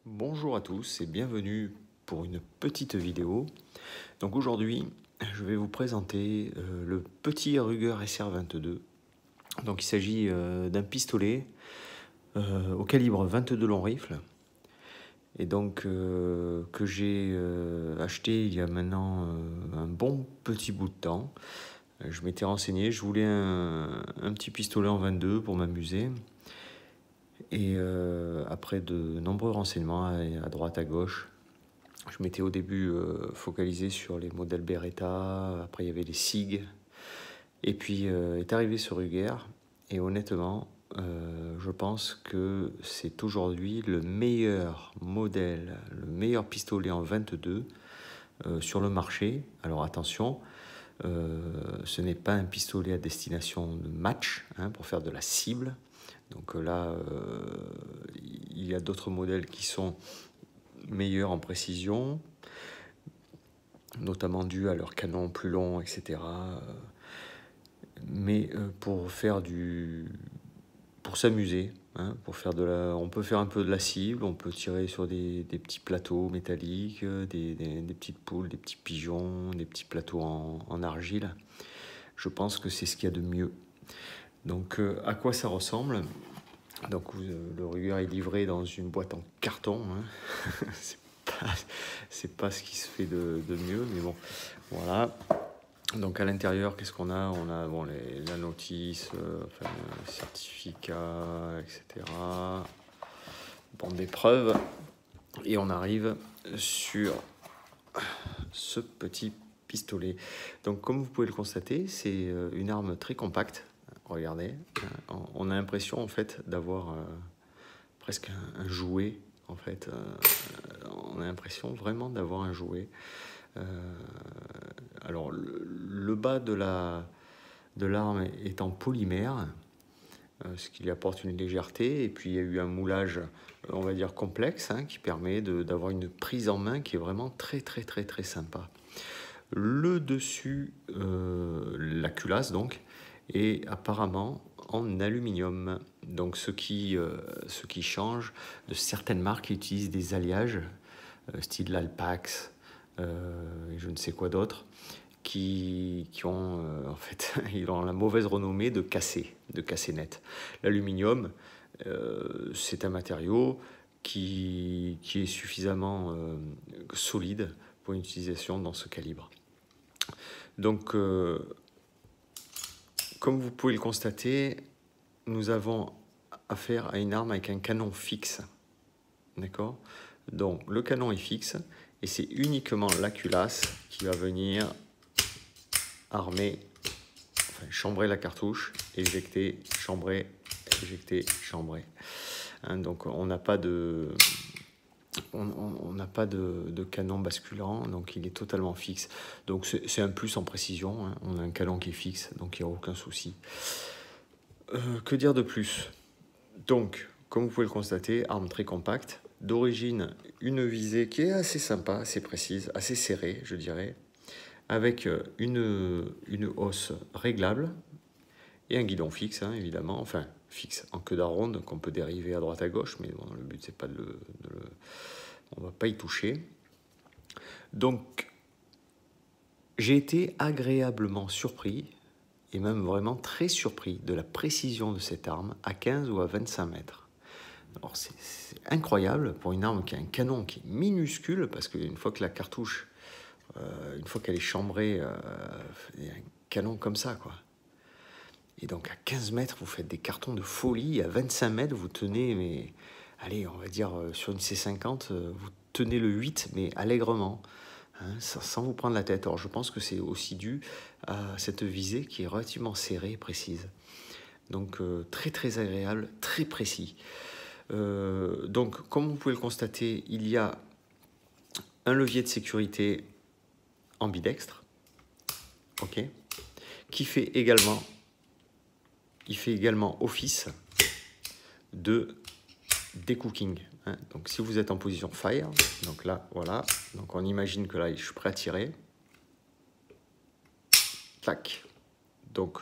Bonjour à tous et bienvenue pour une petite vidéo. Donc aujourd'hui, je vais vous présenter le petit Ruger SR22. Donc il s'agit d'un pistolet au calibre 22 long rifle et donc que j'ai acheté il y a maintenant un bon petit bout de temps. Je m'étais renseigné, je voulais un petit pistolet en 22 pour m'amuser. Et après de nombreux renseignements à droite à gauche, je m'étais au début focalisé sur les modèles Beretta, après il y avait les SIG, et puis est arrivé ce Ruger, et honnêtement, je pense que c'est aujourd'hui le meilleur modèle, le meilleur pistolet en 22 sur le marché. Alors attention, ce n'est pas un pistolet à destination de match, hein, pour faire de la cible. Donc là, il y a d'autres modèles qui sont meilleurs en précision, notamment dû à leur canon plus long, etc. Mais pour s'amuser, hein, on peut faire un peu de la cible, on peut tirer sur des petits plateaux métalliques, des petites poules, des petits pigeons, des petits plateaux en argile. Je pense que c'est ce qu'il y a de mieux. Donc à quoi ça ressemble? Donc le Ruger est livré dans une boîte en carton, hein. c'est pas ce qui se fait de mieux, mais bon, voilà. Donc à l'intérieur, qu'est-ce qu'on a? On a bon, la notice, enfin, certificat, etc. Bande d'épreuve. Et on arrive sur ce petit pistolet. Donc comme vous pouvez le constater, c'est une arme très compacte. Regardez, on a l'impression en fait d'avoir presque un jouet. En fait, on a l'impression vraiment d'avoir un jouet. Alors le bas de l'arme est en polymère, ce qui lui apporte une légèreté, et puis il y a eu un moulage, on va dire complexe, hein, qui permet d'avoir une prise en main qui est vraiment très sympa. Le dessus, la culasse donc, est apparemment en aluminium. Donc ce qui change de certaines marques qui utilisent des alliages, style l'Alpax, et je ne sais quoi d'autre, qui ont en fait ils ont la mauvaise renommée de casser net. L'aluminium, c'est un matériau qui est suffisamment solide pour une utilisation dans ce calibre. Donc, comme vous pouvez le constater, nous avons affaire à une arme avec un canon fixe. D'accord? Donc, le canon est fixe et c'est uniquement la culasse qui va venir armer, enfin, chambrer la cartouche, éjecter, chambrer, éjecter, chambrer. Hein, donc, on n'a pas de canon basculant, donc il est totalement fixe. Donc c'est un plus en précision, hein. On a un canon qui est fixe, donc il n'y a aucun souci. Que dire de plus? Donc, comme vous pouvez le constater, arme très compacte, d'origine une visée qui est assez sympa, assez précise, assez serrée, je dirais, avec une hausse réglable et un guidon fixe, hein, évidemment, enfin fixe en queue d'aronde qu'on peut dériver à droite à gauche, mais bon, le but c'est pas on va pas y toucher. Donc j'ai été agréablement surpris, et même vraiment très surpris de la précision de cette arme à 15 ou à 25 mètres. Alors c'est incroyable pour une arme qui a un canon qui est minuscule, parce qu'une fois que la cartouche, une fois qu'elle est chambrée, il y a un canon comme ça, quoi. Et donc à 15 mètres, vous faites des cartons de folie. À 25 mètres, vous tenez, mais allez, on va dire sur une C50, vous tenez le 8, mais allègrement, hein, sans vous prendre la tête. Alors je pense que c'est aussi dû à cette visée qui est relativement serrée et précise. Donc très agréable, très précis. Donc comme vous pouvez le constater, il y a un levier de sécurité ambidextre, ok, qui fait également office de decooking, hein. Donc si vous êtes en position fire, donc là voilà, donc on imagine que là je suis prêt à tirer, clac, donc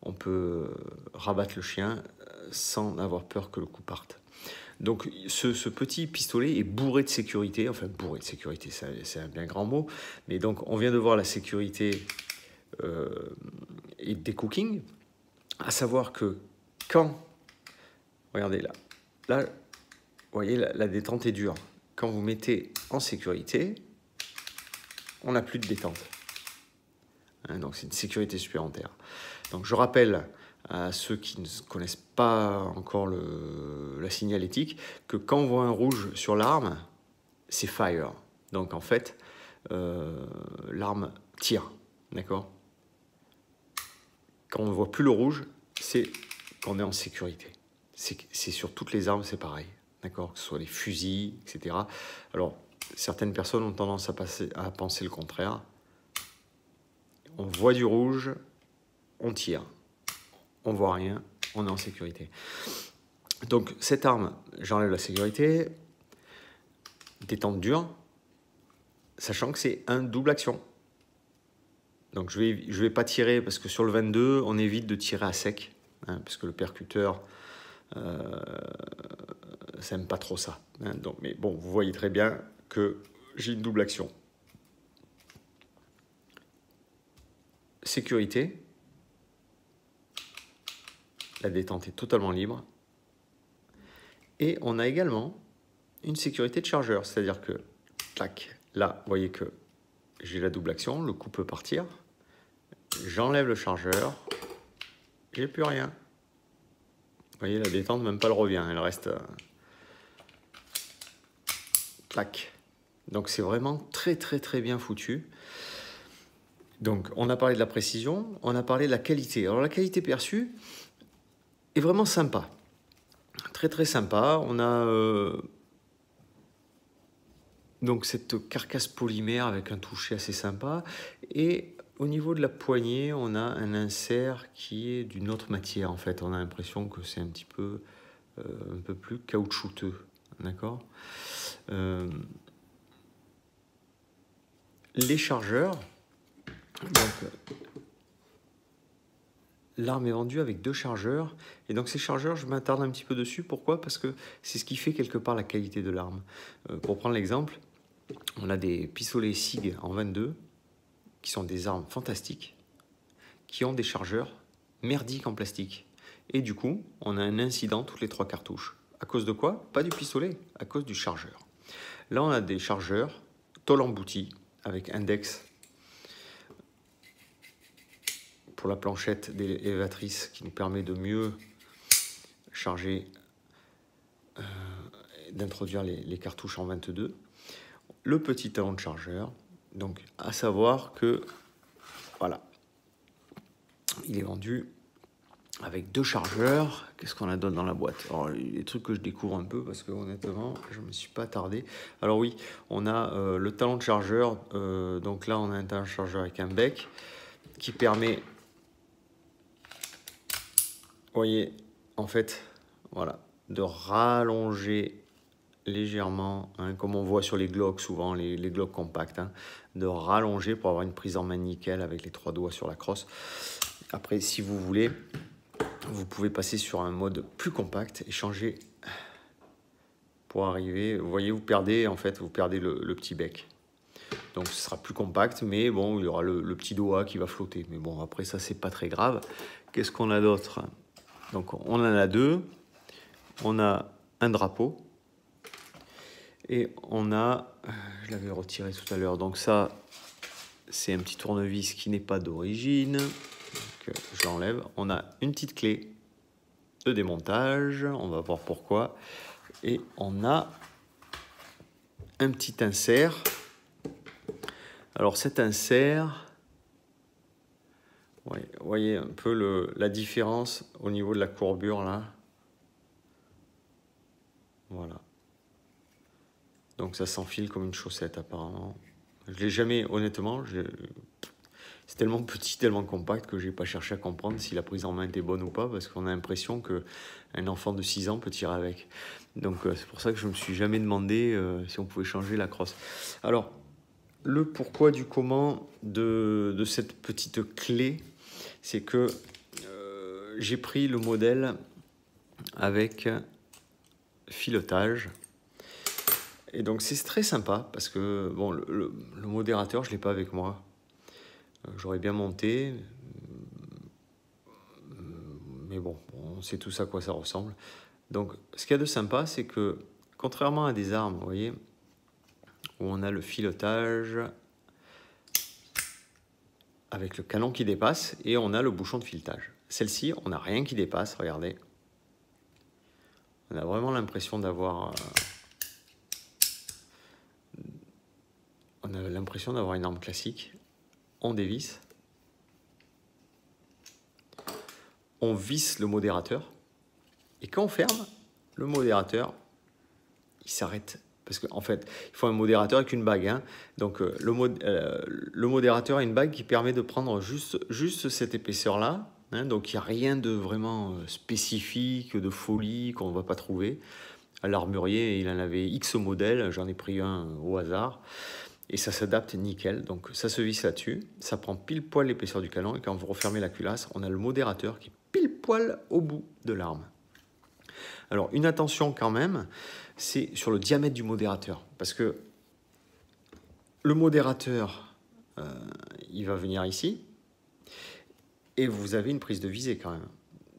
on peut rabattre le chien sans avoir peur que le coup parte. Donc ce petit pistolet est bourré de sécurité, enfin bourré de sécurité, c'est un bien grand mot, mais donc on vient de voir la sécurité et des cookings, à savoir que quand, regardez là vous voyez la détente est dure, quand vous mettez en sécurité, on n'a plus de détente. Hein, donc c'est une sécurité supplémentaire. Donc je rappelle à ceux qui ne connaissent pas encore la signalétique que quand on voit un rouge sur l'arme, c'est fire. Donc en fait, l'arme tire. D'accord? Quand on ne voit plus le rouge, c'est qu'on est en sécurité. C'est sur toutes les armes, c'est pareil. D'accord? Que ce soit les fusils, etc. Alors, certaines personnes ont tendance à penser le contraire. On voit du rouge, on tire. On voit rien, on est en sécurité. Donc, cette arme, j'enlève la sécurité, détente dure, sachant que c'est un double action. Donc, je vais pas tirer, parce que sur le 22, on évite de tirer à sec, hein, parce que le percuteur, ça n'aime pas trop ça. Hein, donc, mais bon, vous voyez très bien que j'ai une double action. Sécurité. La détente est totalement libre. Et on a également une sécurité de chargeur. C'est-à-dire que, tac, là, vous voyez que j'ai la double action, le coup peut partir. J'enlève le chargeur, j'ai plus rien. Vous voyez, la détente, même pas le revient, elle reste... Clac. Donc c'est vraiment très très très bien foutu. Donc on a parlé de la précision, on a parlé de la qualité. Alors la qualité perçue est vraiment sympa. Très très sympa. On a donc cette carcasse polymère avec un toucher assez sympa. Et au niveau de la poignée, on a un insert qui est d'une autre matière en fait. On a l'impression que c'est un peu plus caoutchouteux. D'accord ? Les chargeurs, donc l'arme est vendue avec 2 chargeurs, et donc ces chargeurs, je m'attarde un petit peu dessus. Pourquoi? Parce que c'est ce qui fait quelque part la qualité de l'arme. Pour prendre l'exemple, on a des pistolets SIG en 22, qui sont des armes fantastiques, qui ont des chargeurs merdiques en plastique. Et du coup, on a un incident toutes les 3 cartouches. À cause de quoi? Pas du pistolet, à cause du chargeur. Là, on a des chargeurs tôle emboutis, avec index pour la planchette élévatrice qui nous permet de mieux charger, d'introduire les cartouches en 22. Le petit talon de chargeur, donc à savoir que voilà, il est vendu avec 2 chargeurs. Qu'est-ce qu'on a d'autre dans la boîte? Alors, les trucs que je découvre un peu parce que honnêtement, je ne me suis pas attardé. Alors oui, on a le talon de chargeur. Donc là, on a un talon de chargeur avec un bec qui permet, vous voyez, en fait, voilà, de rallonger légèrement, hein, comme on voit sur les Glock, souvent les Glock compacts, hein, de rallonger pour avoir une prise en main nickel avec les 3 doigts sur la crosse. Après, si vous voulez, vous pouvez passer sur un mode plus compact et changer pour arriver. Vous voyez, vous perdez le petit bec. Donc ce sera plus compact, mais bon, il y aura le petit doigt qui va flotter. Mais bon, après ça, c'est pas très grave. Qu'est-ce qu'on a d'autre? Donc on en a 2. On a un drapeau. Et on a, je l'avais retiré tout à l'heure, donc ça, c'est un petit tournevis qui n'est pas d'origine. Je l'enlève. On a une petite clé de démontage, on va voir pourquoi. Et on a un petit insert. Alors cet insert, ouais, vous voyez un peu la différence au niveau de la courbure là. Voilà. Donc ça s'enfile comme une chaussette apparemment. Je l'ai jamais, honnêtement, c'est tellement petit, tellement compact que j'ai pas cherché à comprendre si la prise en main était bonne ou pas, parce qu'on a l'impression qu'un enfant de 6 ans peut tirer avec. Donc c'est pour ça que je me suis jamais demandé si on pouvait changer la crosse. Alors, le pourquoi du comment de cette petite clé, c'est que j'ai pris le modèle avec filetage. Et donc c'est très sympa parce que bon, le modérateur, je ne l'ai pas avec moi. J'aurais bien monté, mais bon, on sait tous à quoi ça ressemble. Donc ce qu'il y a de sympa, c'est que contrairement à des armes, vous voyez, où on a le filetage avec le canon qui dépasse et on a le bouchon de filetage. Celle-ci, on n'a rien qui dépasse, regardez. On a vraiment l'impression d'avoir... on a l'impression d'avoir une arme classique. On dévisse. On visse le modérateur. Et quand on ferme, le modérateur, il s'arrête. Parce qu'en fait, il faut un modérateur avec une bague. Hein. Donc le modérateur a une bague qui permet de prendre juste cette épaisseur-là. Hein. Donc il n'y a rien de vraiment spécifique, de folie qu'on ne va pas trouver. À l'armurier, il en avait X modèles. J'en ai pris un au hasard. Et ça s'adapte nickel. Donc ça se visse là-dessus. Ça prend pile poil l'épaisseur du canon. Et quand vous refermez la culasse, on a le modérateur qui est pile poil au bout de l'arme. Alors, une attention quand même, c'est sur le diamètre du modérateur. Parce que le modérateur, il va venir ici. Et vous avez une prise de visée quand même.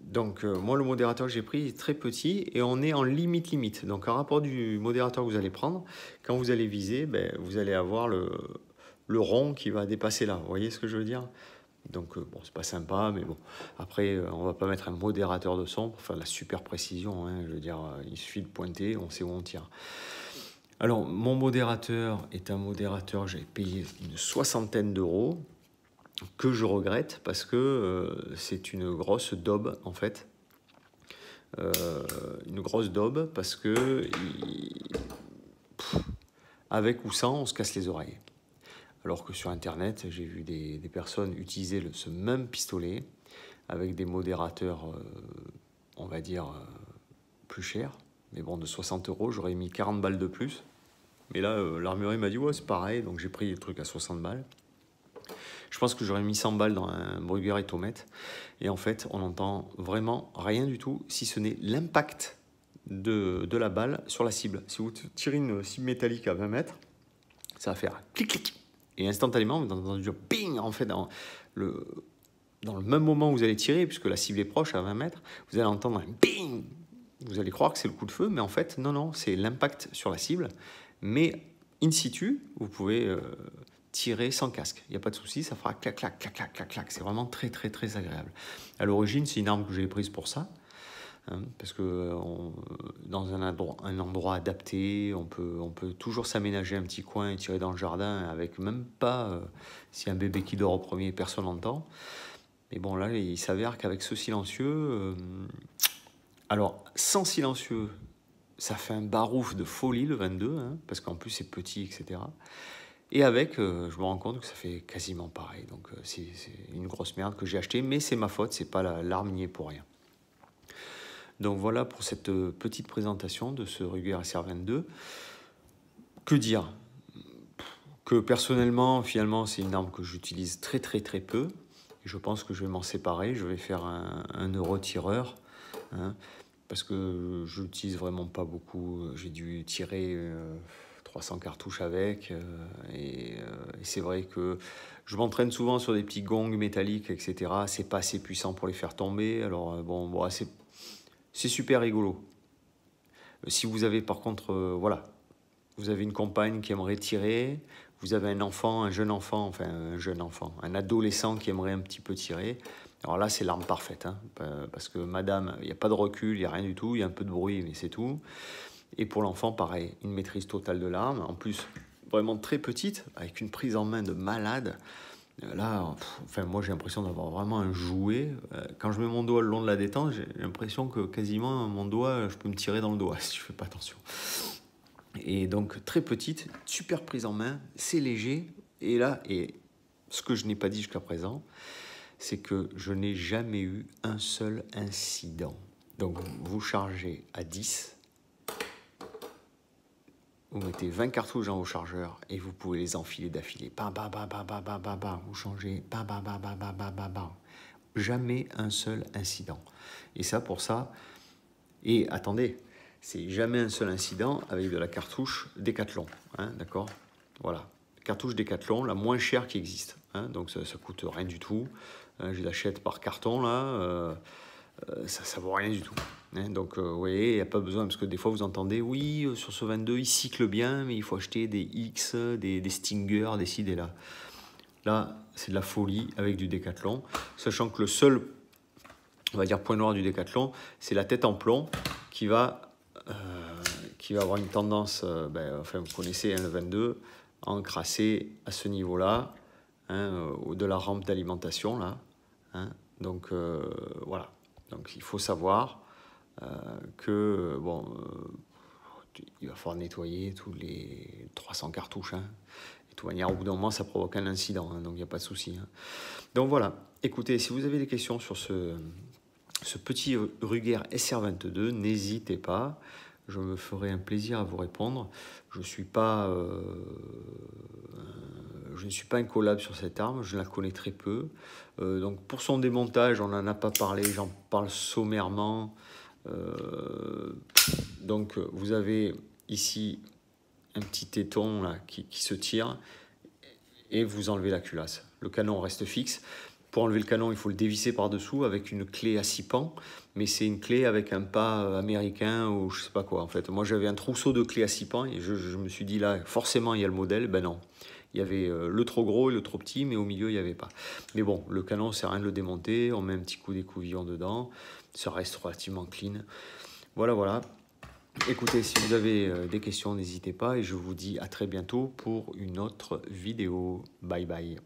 Donc, moi, le modérateur que j'ai pris est très petit et on est en limite. Donc, en rapport du modérateur que vous allez prendre, quand vous allez viser, ben, vous allez avoir le rond qui va dépasser là. Vous voyez ce que je veux dire ? Donc, bon, c'est pas sympa, mais bon. Après, on va pas mettre un modérateur de son pour faire de la super précision. Hein. Je veux dire, il suffit de pointer, on sait où on tire. Alors, mon modérateur est un modérateur, j'avais payé une 60aine d'euros, que je regrette parce que c'est une grosse daube, en fait. Une grosse daube parce que, avec ou sans, on se casse les oreilles. Alors que sur Internet, j'ai vu des personnes utiliser ce même pistolet avec des modérateurs, on va dire, plus chers. Mais bon, de 60 euros, j'aurais mis 40 balles de plus. Mais là, l'armurier m'a dit, ouais, c'est pareil, donc j'ai pris le truc à 60 balles. Je pense que j'aurais mis 100 balles dans un Brugger Etomette. Et en fait, on n'entend vraiment rien du tout, si ce n'est l'impact de la balle sur la cible. Si vous tirez une cible métallique à 20 mètres, ça va faire clic, clic. Et instantanément, vous entendez ping, en fait, dans le même moment où vous allez tirer, puisque la cible est proche à 20 mètres, vous allez entendre un ping. Vous allez croire que c'est le coup de feu, mais en fait, non, c'est l'impact sur la cible. Mais in situ, vous pouvez tirer sans casque. Il n'y a pas de souci, ça fera clac, clac, clac, clac, clac, clac. C'est vraiment très, très, très agréable. À l'origine, c'est une arme que j'ai prise pour ça. Parce que dans un endroit adapté, on peut toujours s'aménager un petit coin et tirer dans le jardin avec même pas, si un bébé qui dort au premier, personne n'entend. Mais bon, là, il s'avère qu'avec ce silencieux, alors sans silencieux, ça fait un barouf de folie le 22, hein, parce qu'en plus c'est petit, etc. Et avec, je me rends compte que ça fait quasiment pareil. Donc c'est une grosse merde que j'ai acheté, mais c'est ma faute, c'est pas l'arme n'y est pour rien. Donc voilà pour cette petite présentation de ce Ruger SR22. Que dire ? Que personnellement, finalement, c'est une arme que j'utilise très très très peu. Et je pense que je vais m'en séparer. Je vais faire un euro-tireur. Hein, parce que je l'utilise vraiment pas beaucoup. J'ai dû tirer 300 cartouches avec. Et c'est vrai que je m'entraîne souvent sur des petits gongs métalliques, etc. C'est pas assez puissant pour les faire tomber. Alors bon c'est super rigolo. Si vous avez par contre, vous avez une compagne qui aimerait tirer, vous avez un enfant, un adolescent qui aimerait un petit peu tirer, alors là c'est l'arme parfaite, hein, parce que madame, il n'y a pas de recul, il n'y a rien du tout, il y a un peu de bruit, mais c'est tout. Et pour l'enfant, pareil, une maîtrise totale de l'arme, en plus vraiment très petite, avec une prise en main de malade. Là, moi j'ai l'impression d'avoir vraiment un jouet. Quand je mets mon doigt le long de la détente, j'ai l'impression que quasiment mon doigt, je peux me tirer dans le doigt si je fais pas attention. Et donc très petite, super prise en main, c'est léger. Et là, ce que je n'ai pas dit jusqu'à présent, c'est que je n'ai jamais eu un seul incident. Donc vous chargez à 10. Vous mettez 20 cartouches dans vos chargeurs et vous pouvez les enfiler d'affilée. Vous changez. Jamais un seul incident. Et ça, pour ça... Et attendez, c'est jamais un seul incident avec de la cartouche Décathlon, hein, d'accord? Voilà, cartouche Décathlon, la moins chère qui existe, hein, donc ça coûte rien du tout. Je l'achète par carton là, ça vaut rien du tout. Hein, donc vous voyez, il n'y a pas besoin, parce que des fois vous entendez, oui, sur ce 22, il cycle bien, mais il faut acheter des X, des Stinger, des ci, des là. Là, c'est de la folie avec du Décathlon, sachant que le seul, on va dire, point noir du Décathlon, c'est la tête en plomb qui va avoir une tendance, enfin vous connaissez, hein, le 22, à encrasser à ce niveau-là, hein, de la rampe d'alimentation, là. Hein, donc voilà, donc il faut savoir que, bon, il va falloir nettoyer tous les 300 cartouches, hein. De toute manière, au bout d'un moment, ça provoque un incident, hein, donc il n'y a pas de souci. Hein. Donc voilà, écoutez, si vous avez des questions sur ce petit Ruger SR22, n'hésitez pas, je me ferai un plaisir à vous répondre. Je ne suis pas un collab sur cette arme, je la connais très peu. Donc pour son démontage, on n'en a pas parlé, j'en parle sommairement. Donc vous avez ici un petit téton là, qui se tire et vous enlevez la culasse. Le canon reste fixe. Pour enlever le canon, il faut le dévisser par-dessous avec une clé à 6 pans, mais c'est une clé avec un pas américain ou je sais pas quoi en fait. Moi j'avais un trousseau de clés à 6 pans et je me suis dit là, forcément il y a le modèle. Ben non, il y avait le trop gros et le trop petit, mais au milieu il n'y avait pas. Mais bon, le canon, c'est rien de le démonter, on met un petit coup d'écouvillon dedans, ça reste relativement clean. Voilà, voilà. Écoutez, si vous avez des questions, n'hésitez pas et je vous dis à très bientôt pour une autre vidéo. Bye bye.